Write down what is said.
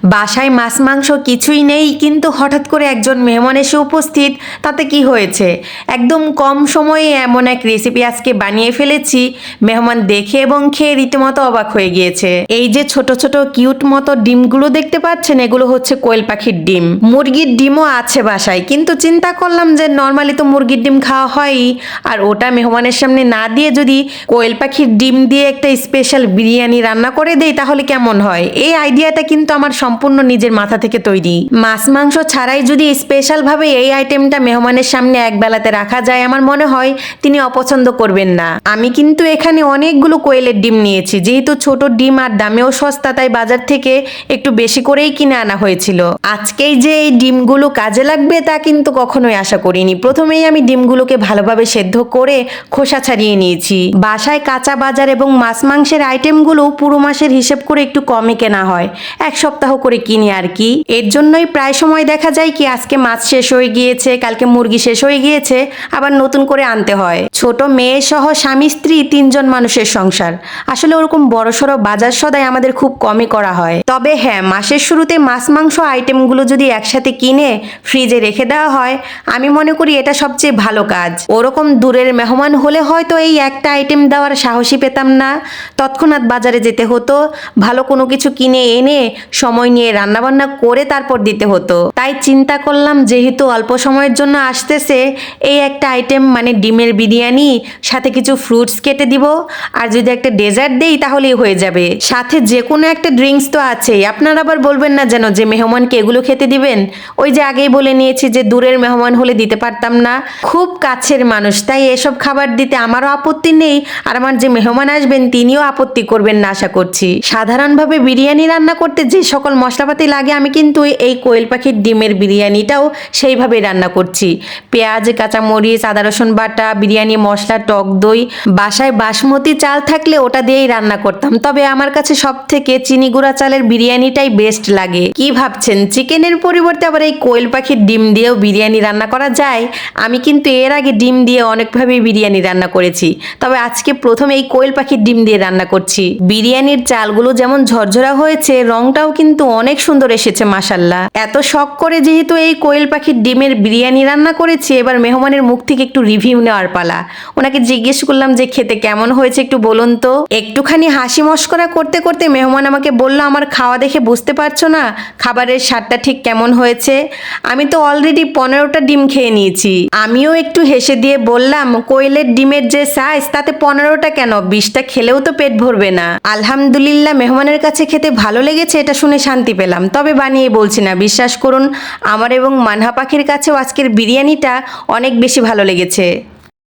বাসায় মাছ মাংস কিছুই নেই, কিন্তু হঠাৎ করে একজন মেহমান এসে উপস্থিত, তাতে কি হয়েছে? একদম কম সময়ে এমন এক রেসিপি আজকে বানিয়ে ফেলেছি, মেহমান দেখে এবং খেয়ে রীতিমতো অবাক হয়ে গিয়েছে। এই যে ছোট ছোট কিউট মতো ডিমগুলো দেখতে পাচ্ছেন, এগুলো হচ্ছে কোয়েল পাখির ডিম। মুরগির ডিমও আছে বাসায়, কিন্তু চিন্তা করলাম যে নর্মালি তো মুরগির ডিম খাওয়া হয়ই, আর ওটা মেহমানের সামনে না দিয়ে যদি কোয়েল পাখির ডিম দিয়ে একটা স্পেশাল বিরিয়ানি রান্না করে দেই তাহলে কেমন হয়। এই আইডিয়াটা কিন্তু আমার সম্পূর্ণ নিজের মাথা থেকে তৈরি। মাছ মাংস ছাড়াই যদি স্পেশাল ভাবে এই আইটেমটা মেহমানের সামনে এক বেলাতে রাখা যায়, আমার মনে হয় তিনি অপছন্দ করবেন না। আমি কিন্তু এখানে অনেকগুলো কোয়েলের ডিম নিয়েছি, যেহেতু ছোট ডিম আর দামেও সস্তা, তাই বাজার থেকে একটু বেশি করেই কিনে আনা হয়েছিল। আজকেই যে এই ডিমগুলো কাজে লাগবে তা কিন্তু কখনোই আশা করিনি। প্রথমেই আমি ডিমগুলোকে ভালোভাবে সেদ্ধ করে খোসা ছাড়িয়ে নিয়েছি। বাসায় কাঁচা বাজার এবং মাছ মাংসের আইটেমগুলো পুরো মাসের হিসেব করে একটু কমই কেনা হয়, এক সপ্তাহ করে কিনি আর কি। এর জন্যই প্রায় সময় দেখা যায় কি আজকে মাছ শেষ হয়ে গিয়েছে, কালকে মুরগি শেষ হয়ে গিয়েছে, আবার নতুন করে আনতে হয়। ছোট মেয়ে সহ স্বামী স্ত্রী 3জন মানুষের সংসার, আসলে ওরকম বড়সড় বাজার সদাই আমাদের খুব কমই করা হয়। তবে হ্যাঁ, মাসের শুরুতে মাছ মাংস আইটেমগুলো যদি একসাথে কিনে ফ্রিজে রেখে দেওয়া হয়, আমি মনে করি এটা সবচেয়ে ভালো কাজ। ওরকম দূরের মেহমান হলে হয়তো এই একটা আইটেম দেওয়ার সাহসী পেতাম না, তৎক্ষণাৎ বাজারে যেতে হতো, ভালো কোনো কিছু কিনে এনে সময় নিয়ে রান্নাবান্না করে তারপর দিতে হতো। তাই চিন্তা করলাম যেহেতু অল্প সময়ের জন্য আসতেছে, এই একটা আইটেম মানে ডিমের বিরিয়ানি, সাথে কিছু ফ্রুটস কেটে দিব, আর যদি একটা ডেজার্ট দেই তাহলেই হয়ে যাবে। সাথে যে কোনো একটা ড্রিঙ্কস তো আছেই। আপনারা আবার বলবেন না যেন যে মেহমানকে এগুলো খেতে দিবেন। ওই যে আগেই বলে নিয়েছি যে দূরের মেহমান হলে দিতে পারতাম না, খুব কাছের মানুষ, তাই এসব খাবার দিতে আমারও আপত্তি নেই, আর আমার যে মেহমান আসবেন তিনিও আপত্তি করবেন না আশা করছি। সাধারণভাবে বিরিয়ানি রান্না করতে যে সকল মশলাপাতি লাগে, আমি কিন্তু এই কোয়েল পাখির ডিমের বিরিয়ানিটাও সেইভাবে রান্না করছি। পেঁয়াজ, কাঁচামরিচ, আদা রসুন বাটা, বিরিয়ানি মশলা, টক দই, বাসায় বাসমতি চাল থাকলে ওটা দিয়েই রান্না করতাম। তবে আমার কাছে সব থেকে চিনি গুঁড়া চালের বিরিয়ানিটাই বেস্ট লাগে। কি ভাবছেন, চিকেনের পরিবর্তে আবার এই কোয়েল পাখির ডিম দিয়েও বিরিয়ানি রান্না করা যায়? আমি কিন্তু এর আগে ডিম দিয়ে অনেকভাবে বিরিয়ানি রান্না করেছি, তবে আজকে প্রথম এই কোয়েল পাখির ডিম দিয়ে রান্না করছি। বিরিয়ানির চালগুলো যেমন ঝরঝরা হয়েছে, রংটাও কিন্তু অনেক সুন্দর এসেছে মাশাল্লাহ। এত শখ করে যেহেতু এই কোয়েল পাখির ডিমের বিরিয়ানি রান্না করেছি, এবার মেহমানের মুখ থেকে একটু রিভিউ নেওয়ার পালা। ওনাকে জিজ্ঞেস করলাম যে খেতে কেমন হয়েছে একটু বলুন তো। একটুখানি হাসি মস্করা করতে করতে মেহমান আমাকে বলল, আমার খাওয়া দেখে বুঝতে পারছো না খাবারের স্বাদটা ঠিক কেমন হয়েছে? আমি তো অলরেডি 15টা ডিম খেয়ে নিয়েছি। আমিও একটু হেসে দিয়ে বললাম, কোয়েলের ডিমের যে সাইজ তাতে 15টা কেন, 20টা খেলেও তো পেট ভরবে না। আলহামদুলিল্লাহ, মেহমানের কাছে খেতে ভালো লেগেছে এটা শুনে শান্তি পেলাম। তবে বানিয়ে বলছি না, বিশ্বাস করুন আমার এবং মানহা পাখির কাছেও আজকের বিরিয়ানিটা অনেক বেশি ভালো লেগেছে।